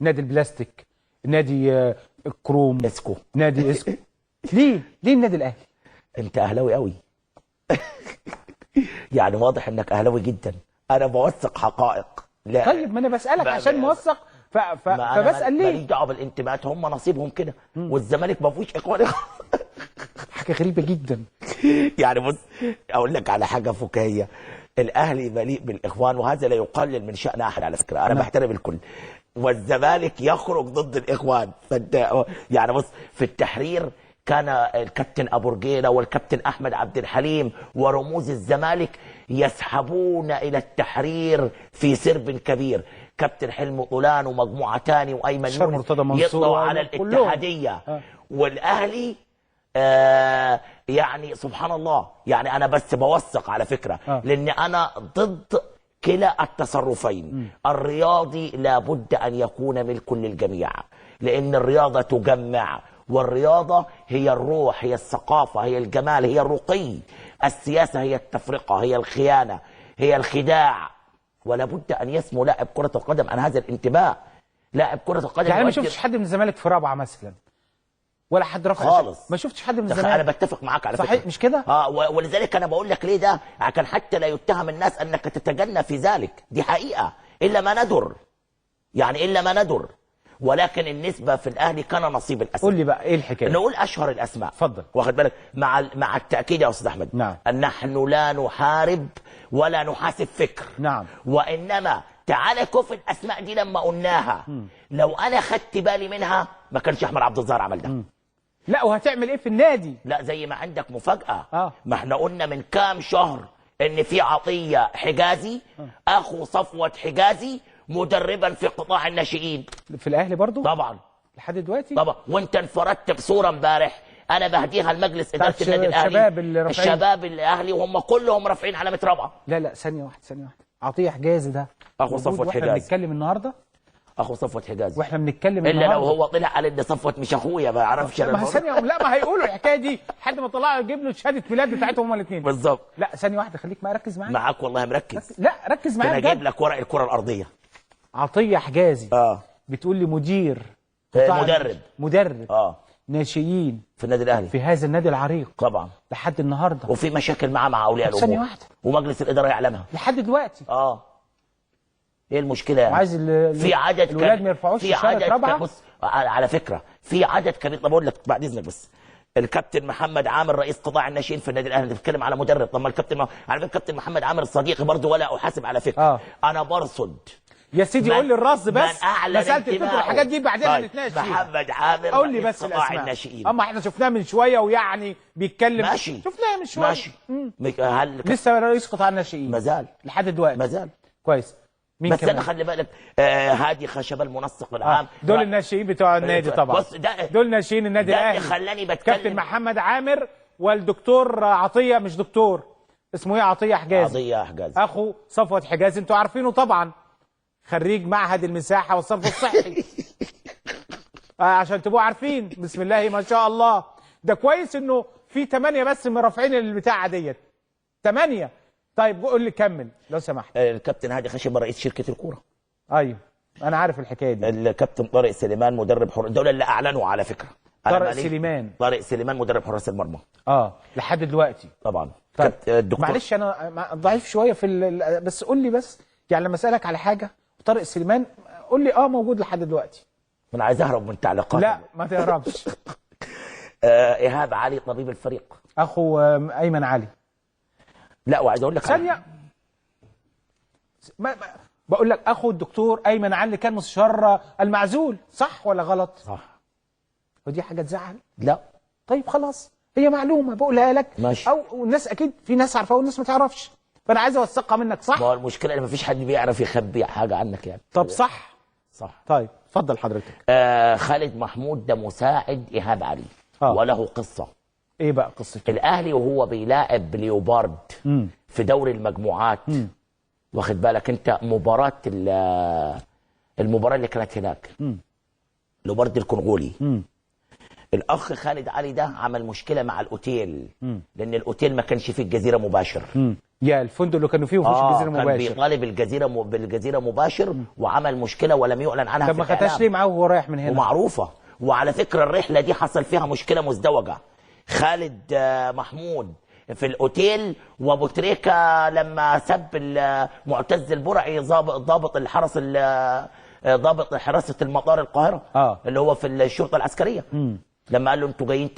نادي البلاستيك، نادي الكروم، اسكو، نادي اسكو. ليه النادي الاهلي؟ انت اهلاوي قوي. يعني واضح انك اهلاوي جدا. انا بوثق حقائق. لا طيب ما انا بسالك عشان موثق فبسال ليه؟ ماليش دعوه بالانتماءات، هم نصيبهم كده. والزمالك ما فيهوش اخوان. حاجه غريبه جدا. يعني بص، اقول لك على حاجه فكاهيه. الاهلي مليء بالاخوان، وهذا لا يقلل من شان احد على فكره، انا بحترم الكل. والزمالك يخرج ضد الاخوان. فانت يعني بص، في التحرير كان الكابتن ابو رجيله والكابتن احمد عبد الحليم ورموز الزمالك يسحبون الى التحرير في سرب كبير. كابتن حلمي طولان ومجموعه تاني وايمن يونس يطلعوا على الاتحاديه. والاهلي يعني سبحان الله، يعني انا بس بوثق على فكره. لان انا ضد كلا التصرفين. الرياضي لابد ان يكون ملك للجميع، لان الرياضه تجمع، والرياضه هي الروح، هي الثقافه، هي الجمال، هي الرقي. السياسه هي التفرقه، هي الخيانه، هي الخداع. ولا بد ان يسمو لاعب كره القدم عن هذا الانتماء. لاعب كره القدم يعني ما شفتش حد من الزمالك في رابعه مثلا، ولا حد رفع خالص. ما شفتش حد من الزمالك. انا بتفق معاك على صحيح فكره. مش كده؟ ولذلك انا بقول لك ليه ده، عشان حتى لا يتهم الناس انك تتجنى في ذلك. دي حقيقه، الا ما ندر، يعني الا ما ندر. ولكن النسبه في الاهلي كان نصيب الاسماء. قول لي بقى ايه الحكايه؟ نقول اشهر الاسماء. اتفضل. واخد بالك مع التاكيد يا استاذ احمد. نعم. ان نحن لا نحارب ولا نحاسب فكر. نعم. وانما تعالى كف الاسماء دي لما قلناها، لو انا خدت بالي منها ما كانش احمد عبد الظاهر عمل ده. لا وهتعمل ايه في النادي؟ لا زي ما عندك مفاجاه. ما احنا قلنا من كام شهر ان في عطيه حجازي اخو صفوه حجازي مدربا في قطاع الناشئين في الاهلي برضو طبعا لحد دلوقتي. طبعا. وانت انفردت بصوره امبارح انا بهديها لمجلس اداره النادي الاهلي. الشباب الاهلي وهم كلهم رافعين علامه رابعه. لا ثانيه واحده. عطيه حجازي ده اخو صفوه حجازي. واحنا بنتكلم النهارده اخو صفوه حجازي، واحنا بنتكلم الا النهارده. لو هو طلع قال ان صفوه مش اخويا ما يعرفش. ما ثانيه، لا ما هيقولوا الحكايه دي لحد ما طلعوا يجيب له شهاده ميلاد بتاعتهم هما الاثنين بالظبط. لا ثانيه واحده، خليك معايا، ركز معايا. معاك والله مركز. لا ركز معايا. انا جايب لك ورق الكره الارضيه. عطيه حجازي بتقول لي مدير مدرب ناشئين في النادي الاهلي، في هذا النادي العريق طبعا لحد النهارده، وفي مشاكل معاه مع اولياء الامور. ثانيه واحده. ومجلس الاداره يعلمها لحد دلوقتي. ايه المشكله يعني؟ وعايز في عدد الولاد ما يرفعوش شهاده رابعه. بص على فكره في عدد كبير. طب اقول لك بعد اذنك بس، الكابتن محمد عامر رئيس قطاع الناشئين في النادي الاهلي بيتكلم على مدرب. طب ما الكابتن على فكره الكابتن محمد عامر صديقي برضه ولا احاسب على فكره. انا برصد يا سيدي. قول لي الرصد بس، مساله الفكر والحاجات دي بعدين هنتناقش فيها. محمد عامر قول لي بس قطاع الناشئين. اما احنا شفناه من شويه ويعني بيتكلم. ماشي. شفناه من شويه. ماشي. هل لسه رئيس قطاع الناشئين؟ مازال لحد دلوقتي مازال. كويس. مين بس كمان؟ انا خلي بالك هادي خشبه المنسق العام. دول الناشئين بتوع النادي طبعا. بص دول ناشئين النادي الاهلي. خلاني بتكلم. كابتن محمد عامر والدكتور عطيه، مش دكتور اسمه ايه، عطيه حجازي. عطيه حجازي اخو صفوت حجازي، انتوا عارفينه طبعا، خريج معهد المساحه والصرف الصحي. عشان تبقوا عارفين. بسم الله ما شاء الله. ده كويس انه في 8 بس من رافعين البتاعه ديت. 8. طيب قول لي كمل لو سمحت. الكابتن هادي خشبه رئيس شركه الكوره. ايوه انا عارف الحكايه دي. الكابتن طارق سليمان مدرب دول اللي اعلنوا على فكره. طارق سليمان مدرب حراس المرمى. لحد دلوقتي طبعا. طيب معلش انا ضعيف شويه في بس قول لي بس، يعني لما اسالك على حاجه طارق سليمان قول لي موجود لحد دلوقتي. انا عايز اهرب من تعليقاتك. لا ما تهربش. ايهاب علي طبيب الفريق اخو ايمن علي. لا وعايز اقول لك ثانيه بقول لك اخو الدكتور ايمن علي كان مستشار المعزول، صح ولا غلط؟ صح. ودي حاجه تزعل؟ لا. طيب خلاص، هي معلومه بقولها لك. ماشي. او الناس اكيد في ناس عارفه والناس ما تعرفش، فانا عايز اوثقها منك. صح. ما هو المشكله ان مفيش حد بيعرف يخبي حاجه عنك يعني. طب صح. طيب اتفضل حضرتك. خالد محمود ده مساعد ايهاب علي. وله قصه. ايه بقى قصته؟ الاهلي وهو بيلاعب ليوبارد في دوري المجموعات. واخد بالك انت المباراه اللي كانت هناك. ليوبارد الكونغولي. الاخ خالد علي ده عمل مشكله مع الاوتيل، لان الاوتيل ما كانش فيه الجزيره مباشر. يا الفندق اللي كانوا فيه مفيش الجزيره كان مباشر. بيطالب بالجزيره مباشر وعمل مشكله ولم يعلن عنها. طب ما خدهاش ليه معاه وهو رايح من هنا؟ ومعروفه. وعلى فكره الرحله دي حصل فيها مشكله مزدوجه. خالد محمود في الاوتيل، وابو تريكه لما سب معتز البرعي ضابط حراسه المطار القاهره، اللي هو في الشرطه العسكريه، لما قال له انتوا جايين